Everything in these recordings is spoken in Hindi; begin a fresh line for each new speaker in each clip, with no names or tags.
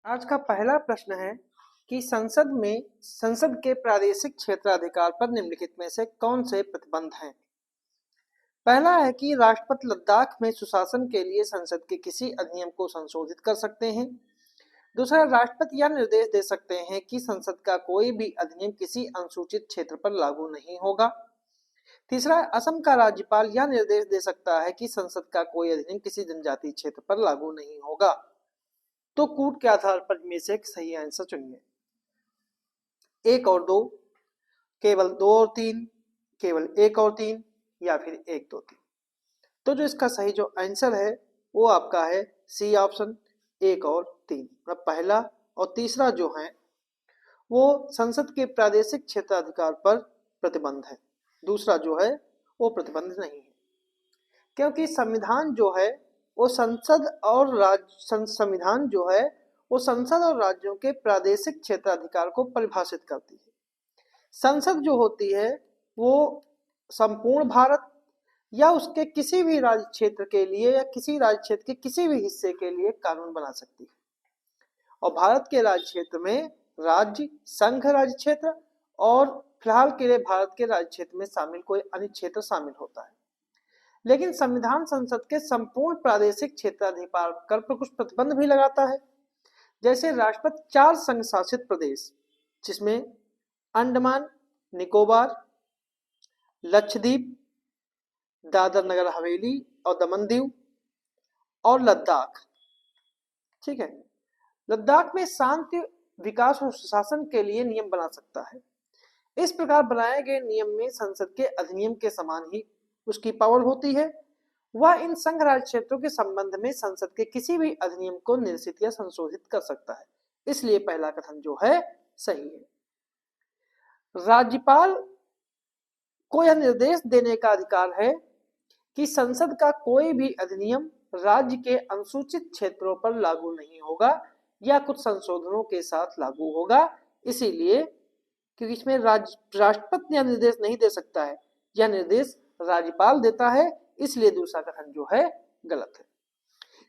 आज का पहला प्रश्न है कि संसद के प्रादेशिक क्षेत्राधिकार पर निम्नलिखित में से कौन से प्रतिबंध हैं। पहला है कि राष्ट्रपति लद्दाख में सुशासन के लिए संसद के किसी अधिनियम को संशोधित कर सकते हैं। दूसरा, राष्ट्रपति यह निर्देश दे सकते हैं कि संसद का कोई भी अधिनियम किसी अनुसूचित क्षेत्र पर लागू नहीं होगा। तीसरा, असम का राज्यपाल यह निर्देश दे सकता है कि संसद का कोई अधिनियम किसी जनजातीय क्षेत्र पर लागू नहीं होगा। तो कूट के आधार पर में से एक सही आंसर चुनिए। 1 और 2, केवल 2 और 3, केवल 1 और 3 या फिर 1 2 3। तो जो इसका सही जो आंसर है वो आपका है सी ऑप्शन 1 और 3। मतलब पहला और तीसरा जो है वो संसद के प्रादेशिक क्षेत्राधिकार पर प्रतिबंध है, दूसरा जो है वो प्रतिबंध नहीं है। क्योंकि संविधान जो है वो संसद और राज्यों के प्रादेशिक क्षेत्राधिकार को परिभाषित करती है। संसद जो होती है वो संपूर्ण भारत या उसके किसी भी राज्य क्षेत्र के लिए या किसी राज्य क्षेत्र के किसी भी हिस्से के लिए कानून बना सकती है। और भारत के राज्य क्षेत्र में राज्य, संघ राज्य क्षेत्र और फिलहाल के लिए भारत के राज्य क्षेत्र में शामिल कोई अन्य क्षेत्र शामिल होता है। लेकिन संविधान संसद के संपूर्ण प्रादेशिक क्षेत्राधिकार पर कुछ प्रतिबंध भी लगाता है। जैसे राष्ट्रपति 4 संघ शासित प्रदेश जिसमें अंडमान निकोबार, लक्षद्वीप, दादर नगर हवेली और दमन दीव और लद्दाख, ठीक है, लद्दाख में शांति, विकास और सुशासन के लिए नियम बना सकता है। इस प्रकार बनाए गए नियम में संसद के अधिनियम के समान ही उसकी पावर होती है। वह इन संघ राज्य क्षेत्रों के संबंध में संसद के किसी भी अधिनियम को निरसित या संशोधित कर सकता है। इसलिए पहला कथन जो है सही है। राज्यपाल को यह निर्देश देने का अधिकार है कि संसद का कोई भी अधिनियम राज्य के अनुसूचित क्षेत्रों पर लागू नहीं होगा या कुछ संशोधनों के साथ लागू होगा। इसीलिए क्योंकि इसमें राष्ट्रपति यह निर्देश नहीं दे सकता है, यह निर्देश राज्यपाल देता है, इसलिए दूसरा कथन जो है गलत है।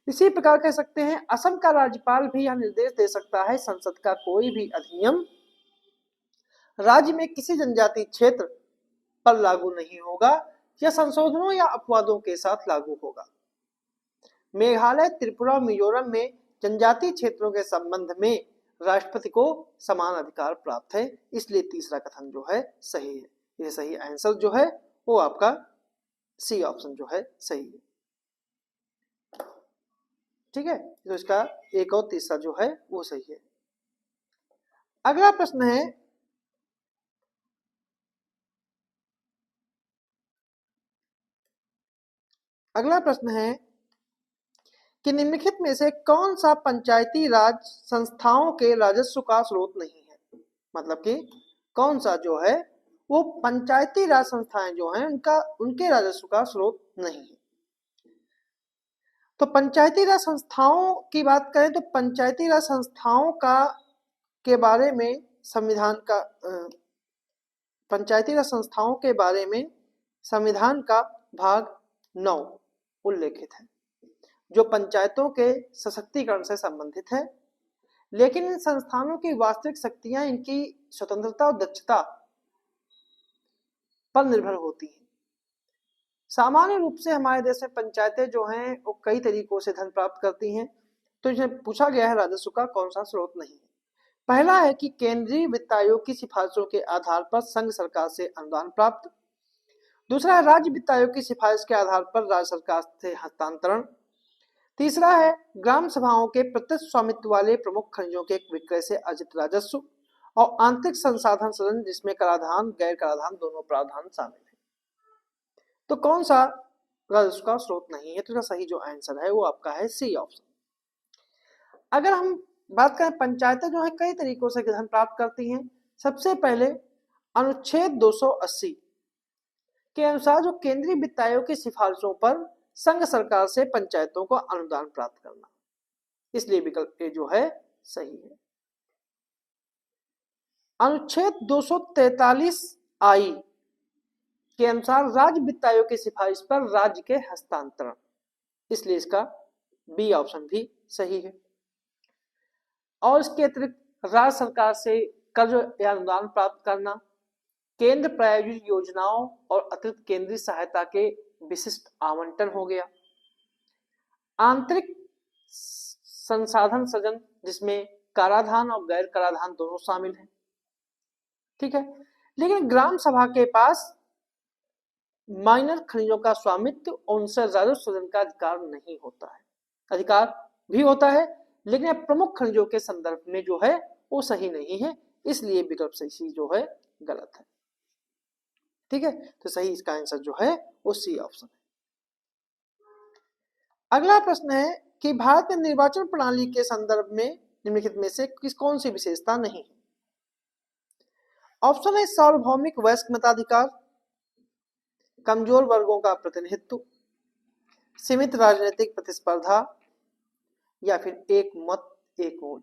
इसी प्रकार कह सकते हैं असम का राज्यपाल भी यह निर्देश दे सकता है संसद का कोई भी अधिनियम राज्य में किसी जनजातीय क्षेत्र पर लागू नहीं होगा या संशोधनों या अपवादों के साथ लागू होगा। मेघालय, त्रिपुरा, मिजोरम में जनजातीय क्षेत्रों के संबंध में राष्ट्रपति को समान अधिकार प्राप्त है, इसलिए तीसरा कथन जो है सही है। यह सही आंसर जो है वो आपका सी ऑप्शन जो है सही है। ठीक है, तो इसका एक और तीसरा जो है वो सही है। अगला प्रश्न है कि निम्नलिखित में से कौन सा पंचायती राज संस्थाओं के राजस्व का स्रोत नहीं है। मतलब कि कौन सा जो है वो पंचायती राज संस्थाएं जो हैं उनके राजस्व का स्रोत नहीं है। तो पंचायती राज संस्थाओं की बात करें तो पंचायती राज संस्थाओं के बारे में संविधान का भाग 9 उल्लेखित है जो पंचायतों के सशक्तिकरण से संबंधित है। लेकिन इन संस्थानों की वास्तविक शक्तियां इनकी स्वतंत्रता और दक्षता पर निर्भर होती हैं। सामान्य रूप से हमारे देश में पंचायतें जो हैं वो कई तरीकों से धन प्राप्त करती हैं। तो इसमें पूछा गया है राजस्व का कौन सा स्रोत नहीं है। पहला है कि केंद्रीय वित्त आयोग की सिफारिशों के आधार पर संघ सरकार से अनुदान प्राप्त। दूसरा है राज्य वित्त आयोग की सिफारिश के आधार पर राज्य सरकार से हस्तांतरण। तीसरा है ग्राम सभाओं के प्रत्यक्ष स्वामित्व वाले प्रमुख खनिजों के विक्रय से अर्जित राजस्व। और आंतरिक संसाधन सृजन जिसमें कराधान गैर कराधान दोनों प्रावधान शामिल है। तो कौन सा राजस्व का स्रोत नहीं है, तो इसका सही जो आंसर है वो आपका है सी ऑप्शन। अगर हम बात करें पंचायतें जो है कई तरीकों से धन प्राप्त करती हैं। सबसे पहले अनुच्छेद 280 के अनुसार जो केंद्रीय वित्त आयोग की सिफारिशों पर संघ सरकार से पंचायतों को अनुदान प्राप्त करना, इसलिए विकल्प ए जो है सही है। अनुच्छेद 243 आई के अनुसार राज्य वित्त आयोग की सिफारिश पर राज्य के हस्तांतरण, इसलिए इसका बी ऑप्शन भी सही है। और इसके अतिरिक्त राज्य सरकार से कर्ज या अनुदान प्राप्त करना, केंद्र प्रायोजित योजनाओं और अतिरिक्त केंद्रीय सहायता के विशिष्ट आवंटन हो गया। आंतरिक संसाधन सृजन, जिसमें कराधान और गैर कराधान दोनों शामिल हैं, ठीक है। लेकिन ग्राम सभा के पास माइनर खनिजों का स्वामित्व और उनसे राजस्व सृजन का अधिकार नहीं होता है। अधिकार भी होता है लेकिन प्रमुख खनिजों के संदर्भ में जो है वो सही नहीं है, इसलिए विकल्प सही जो है गलत है, ठीक है। तो सही इसका आंसर जो है वो सी ऑप्शन है। अगला प्रश्न है कि भारत में निर्वाचन प्रणाली के संदर्भ में निम्नलिखित में से कौन सी विशेषता नहीं है। ऑप्शन है सार्वभौमिक वयस्क मताधिकार, कमजोर वर्गों का प्रतिनिधित्व, सीमित राजनीतिक प्रतिस्पर्धा, या फिर एक मत एक वोट।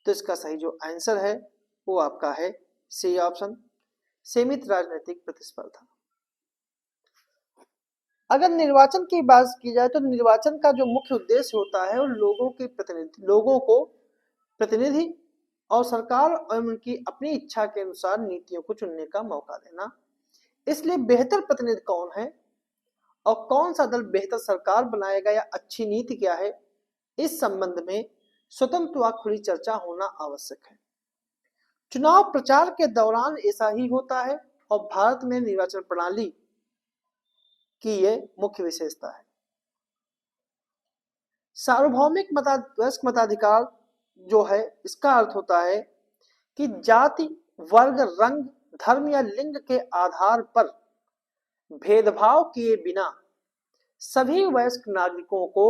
तो इसका सही जो आंसर है वो आपका है सी ऑप्शन, सीमित राजनीतिक प्रतिस्पर्धा। अगर निर्वाचन की बात की जाए तो निर्वाचन का जो मुख्य उद्देश्य होता है वो लोगों को प्रतिनिधि और सरकार और उनकी अपनी इच्छा के अनुसार नीतियों को चुनने का मौका देना। इसलिए बेहतर प्रतिनिधि कौन है और कौन सा दल बेहतर सरकार बनाएगा या अच्छी नीति क्या है, इस संबंध में स्वतंत्र व खुली चर्चा होना आवश्यक है। चुनाव प्रचार के दौरान ऐसा ही होता है और भारत में निर्वाचन प्रणाली की ये मुख्य विशेषता है। सार्वभौमिक वयस्क मताधिकार जो है इसका अर्थ होता है कि जाति, वर्ग, रंग, धर्म या लिंग के आधार पर भेदभाव किए बिना सभी वयस्क नागरिकों को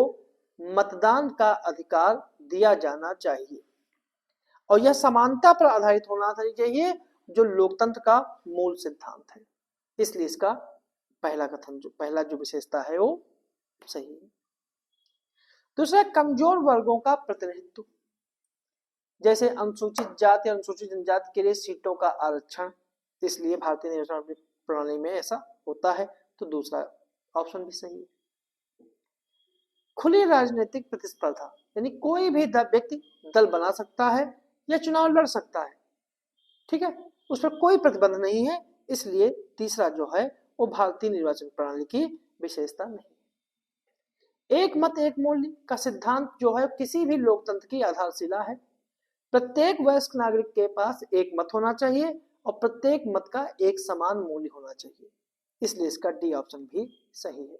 मतदान का अधिकार दिया जाना चाहिए और यह समानता पर आधारित होना चाहिए, जो लोकतंत्र का मूल सिद्धांत है। इसलिए इसका पहला जो विशेषता है वो सही है। दूसरा, कमजोर वर्गों का प्रतिनिधित्व, जैसे अनुसूचित जाति, अनुसूचित जनजाति के लिए सीटों का आरक्षण, इसलिए भारतीय निर्वाचन प्रणाली में ऐसा होता है। तो दूसरा ऑप्शन भी सही है। खुली राजनीतिक प्रतिस्पर्धा, यानी कोई भी व्यक्ति दल बना सकता है या चुनाव लड़ सकता है, ठीक है, उस पर कोई प्रतिबंध नहीं है, इसलिए तीसरा जो है वो भारतीय निर्वाचन प्रणाली की विशेषता नहीं। एक मत एक मूल्य का सिद्धांत जो है किसी भी लोकतंत्र की आधारशिला है। प्रत्येक वयस्क नागरिक के पास एक मत होना चाहिए और प्रत्येक मत का एक समान मूल्य होना चाहिए, इसलिए इसका डी ऑप्शन भी सही है।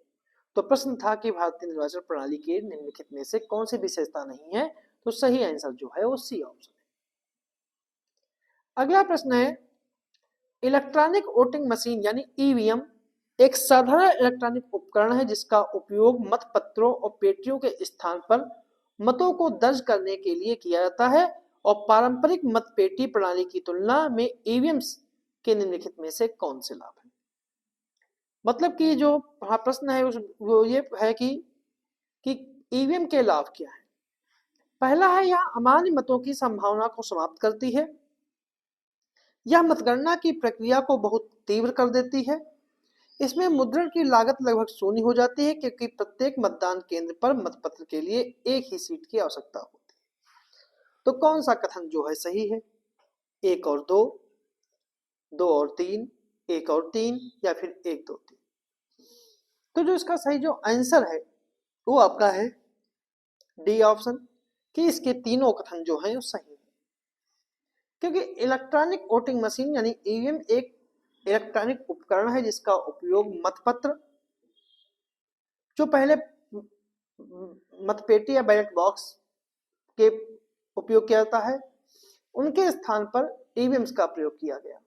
तो प्रश्न था कि भारतीय निर्वाचन प्रणाली के निम्नलिखित में से कौन सी विशेषता नहीं है, तो सही आंसर जो है वो सी ऑप्शन है। अगला प्रश्न है, इलेक्ट्रॉनिक वोटिंग मशीन यानी ईवीएम एक साधारण इलेक्ट्रॉनिक उपकरण है जिसका उपयोग मतपत्रों और पेटियों के स्थान पर मतों को दर्ज करने के लिए किया जाता है और पारंपरिक मतपेटी प्रणाली की तुलना में ईवीएम के निम्नलिखित में से कौन से लाभ है। मतलब कि जो प्रश्न है वो ये है कि ईवीएम के लाभ क्या है। पहला है, यह अमान्य मतों की संभावना को समाप्त करती है। यह मतगणना की प्रक्रिया को बहुत तीव्र कर देती है। इसमें मुद्रण की लागत लगभग शून्य हो जाती है क्योंकि प्रत्येक मतदान केंद्र पर मतपत्र के लिए एक ही सीट की आवश्यकता होती है। तो कौन सा कथन जो है सही है, 1 और 2, 2 और 3, 1 और 3, या फिर 1 2 3। तो जो इसका सही जो आंसर है वो आपका है डी ऑप्शन, कि इसके तीनों कथन जो हैं वो सही है। क्योंकि इलेक्ट्रॉनिक वोटिंग मशीन यानी ईवीएम एक इलेक्ट्रॉनिक उपकरण है जिसका उपयोग मतपत्र, जो पहले मतपेटी या बैलेट बॉक्स के उपयोग किया जाता है, उनके स्थान पर ईवीएम्स का प्रयोग किया गया।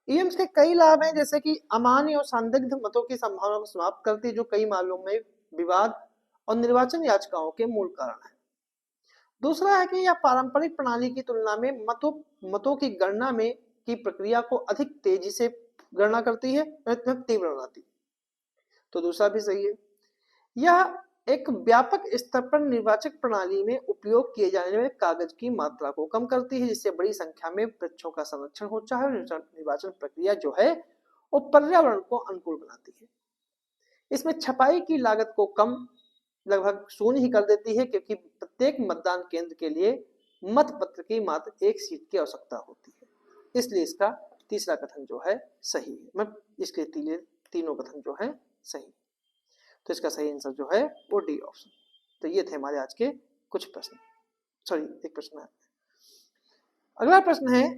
ईवीएम्स के कई लाभ हैं, जैसे कि अमान्य और संदिग्ध मतों की संभावना को समाप्त करती है, जो कई मामलों में विवाद और निर्वाचन याचिकाओं के मूल कारण है। दूसरा है कि यह पारंपरिक प्रणाली की तुलना में मतों की गणना में की प्रक्रिया को अधिक तेजी से गणना करती है, तीव्र बनाती है। तो दूसरा भी सही है। यह एक व्यापक स्तर पर निर्वाचक प्रणाली में उपयोग किए जाने वाले कागज की मात्रा को कम करती है, जिससे बड़ी संख्या में वृक्षों का संरक्षण होता है। निर्वाचन प्रक्रिया जो है वो पर्यावरण को अनुकूल बनाती है। इसमें छपाई की लागत को कम लगभग शून्य ही कर देती है, क्योंकि प्रत्येक मतदान केंद्र के लिए मतपत्र की मात्र एक सीट की आवश्यकता होती है। इसलिए इसका तीसरा कथन जो है सही है, मतलब इसके तीनों कथन जो है सही। तो इसका सही आंसर जो है वो डी ऑप्शन। तो ये थे हमारे आज के कुछ प्रश्न। सॉरी, एक प्रश्न है। अगला प्रश्न है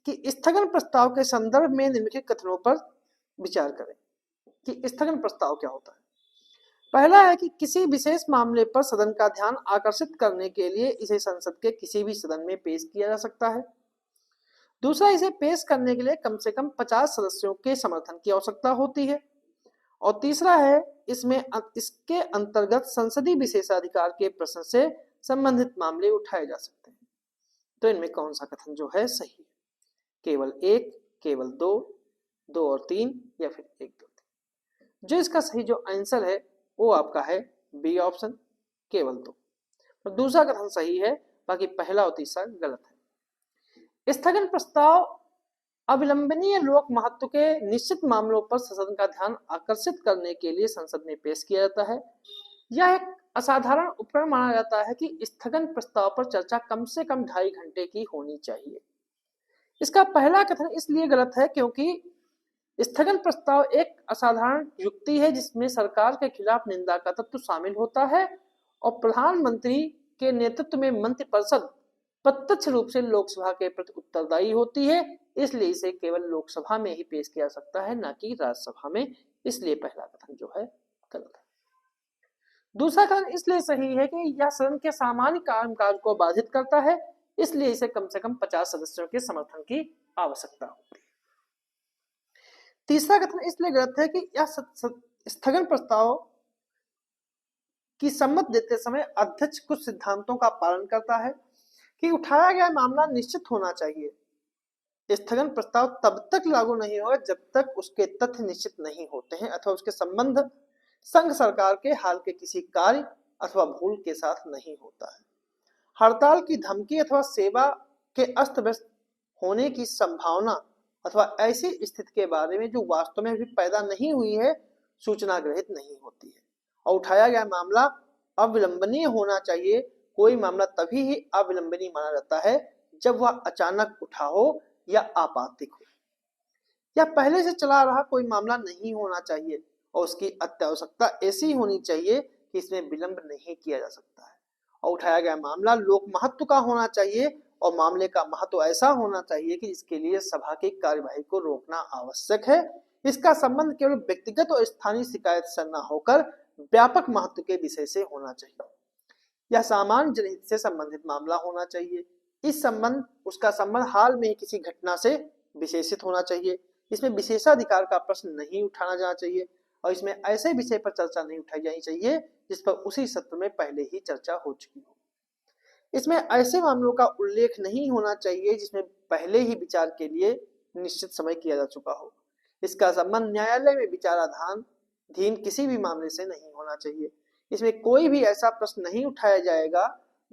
कि स्थगन प्रस्ताव के संदर्भ में निम्नलिखित कथनों पर विचार करें कि स्थगन प्रस्ताव क्या होता है। पहला है कि किसी विशेष मामले पर सदन का ध्यान आकर्षित करने के लिए इसे संसद के किसी भी सदन में पेश किया जा सकता है। दूसरा, इसे पेश करने के लिए कम से कम 50 सदस्यों के समर्थन की आवश्यकता होती है। और तीसरा है, इसके अंतर्गत संसदीय विशेषाधिकार के प्रश्न से संबंधित मामले उठाए जा सकते हैं। तो इनमें कौन सा कथन जो है सही है? केवल एक, केवल दो, दो और तीन, या फिर एक, दो, तीन? जो इसका सही जो आंसर है वो आपका है बी ऑप्शन, केवल दो। तो दूसरा कथन सही है, बाकी पहला और तीसरा गलत है। स्थगन प्रस्ताव अविलंबनीय लोक महत्व के निश्चित मामलों पर सदन का ध्यान आकर्षित करने के लिए संसद में पेश किया जाता है। यह एक असाधारण उपकरण माना जाता है कि स्थगन प्रस्ताव पर चर्चा कम से कम 2.5 घंटे की होनी चाहिए। इसका पहला कथन इसलिए गलत है क्योंकि स्थगन प्रस्ताव एक असाधारण युक्ति है जिसमें सरकार के खिलाफ निंदा का तत्व शामिल होता है और प्रधानमंत्री के नेतृत्व में मंत्रिपरिषद प्रत्यक्ष रूप से लोकसभा के प्रति उत्तरदायी होती है, इसलिए इसे केवल लोकसभा में ही पेश किया जा सकता है, न कि राज्यसभा में। इसलिए पहला कथन जो है गलत है। दूसरा कथन इसलिए सही है कि यह सदन के सामान्य कामकाज को बाधित करता है, इसलिए इसे कम से कम 50 सदस्यों के समर्थन की आवश्यकता होती है। तीसरा कथन इसलिए गलत है कि यह स्थगन प्रस्ताव की सम्मत देते समय अध्यक्ष कुछ सिद्धांतों का पालन करता है कि उठाया गया मामला निश्चित होना चाहिए। स्थगन प्रस्ताव तब तक लागू नहीं होगा जब तक उसके तथ्य निश्चित नहीं होते हैं अथवा उसके संबंध संघ सरकार के हाल के किसी कार्य अथवा भूल के साथ नहीं होता है। हड़ताल की धमकी अथवा सेवा के अस्त व्यस्त होने की संभावना अथवा ऐसी स्थिति के बारे में जो वास्तव में अभी पैदा नहीं हुई है, सूचना ग्रहित नहीं होती है। और उठाया गया मामला अविलंबनीय होना चाहिए। कोई मामला तभी ही अविलंबनीय माना जाता है जब वह अचानक उठा हो या आपातिक हो, या पहले से चला रहा कोई मामला नहीं होना चाहिए और उसकी अत्यावश्यकता ऐसी होनी चाहिए कि इसमें विलंब नहीं किया जा सकता है। और उठाया गया मामला लोक महत्व का होना चाहिए और मामले का महत्व ऐसा होना चाहिए कि इसके लिए सभा की कार्यवाही को रोकना आवश्यक है। इसका संबंध केवल व्यक्तिगत और स्थानीय शिकायत से न होकर व्यापक महत्व के विषय से होना चाहिए। यह सामान्य जनहित से संबंधित मामला होना चाहिए। उसका संबंध हाल में किसी घटना से विशेषित होना चाहिए। इसमें विशेषाधिकार का प्रश्न नहीं उठाना जाना चाहिए और इसमें ऐसे विषय पर चर्चा नहीं उठाई जानी चाहिए जिस पर उसी सत्र में पहले ही चर्चा हो चुकी हो। इसमें ऐसे मामलों का उल्लेख नहीं होना चाहिए जिसमें पहले ही विचार के लिए निश्चित समय किया जा चुका हो। इसका संबंध न्यायालय में विचाराधीन किसी भी मामले से नहीं होना चाहिए। इसमें कोई भी ऐसा प्रश्न नहीं उठाया जाएगा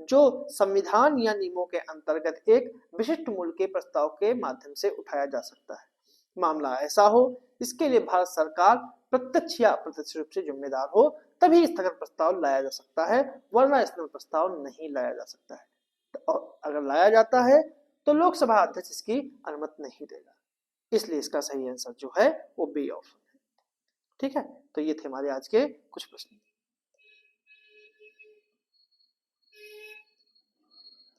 जो संविधान या नियमों के अंतर्गत एक विशिष्ट मूल्य के प्रस्ताव के माध्यम से उठाया जा सकता है। मामला ऐसा हो इसके लिए भारत सरकार प्रत्यक्ष या अप्रत्यक्ष रूप से जिम्मेदार हो, तभी स्थगन प्रस्ताव लाया जा सकता है, वरना स्थगन प्रस्ताव नहीं लाया जा सकता है। और अगर लाया जाता है तो लोकसभा अध्यक्ष इसकी अनुमति नहीं देगा। इसलिए इसका सही आंसर जो है वो बी ऑप्शन है। ठीक है, तो ये थे हमारे आज के कुछ प्रश्न।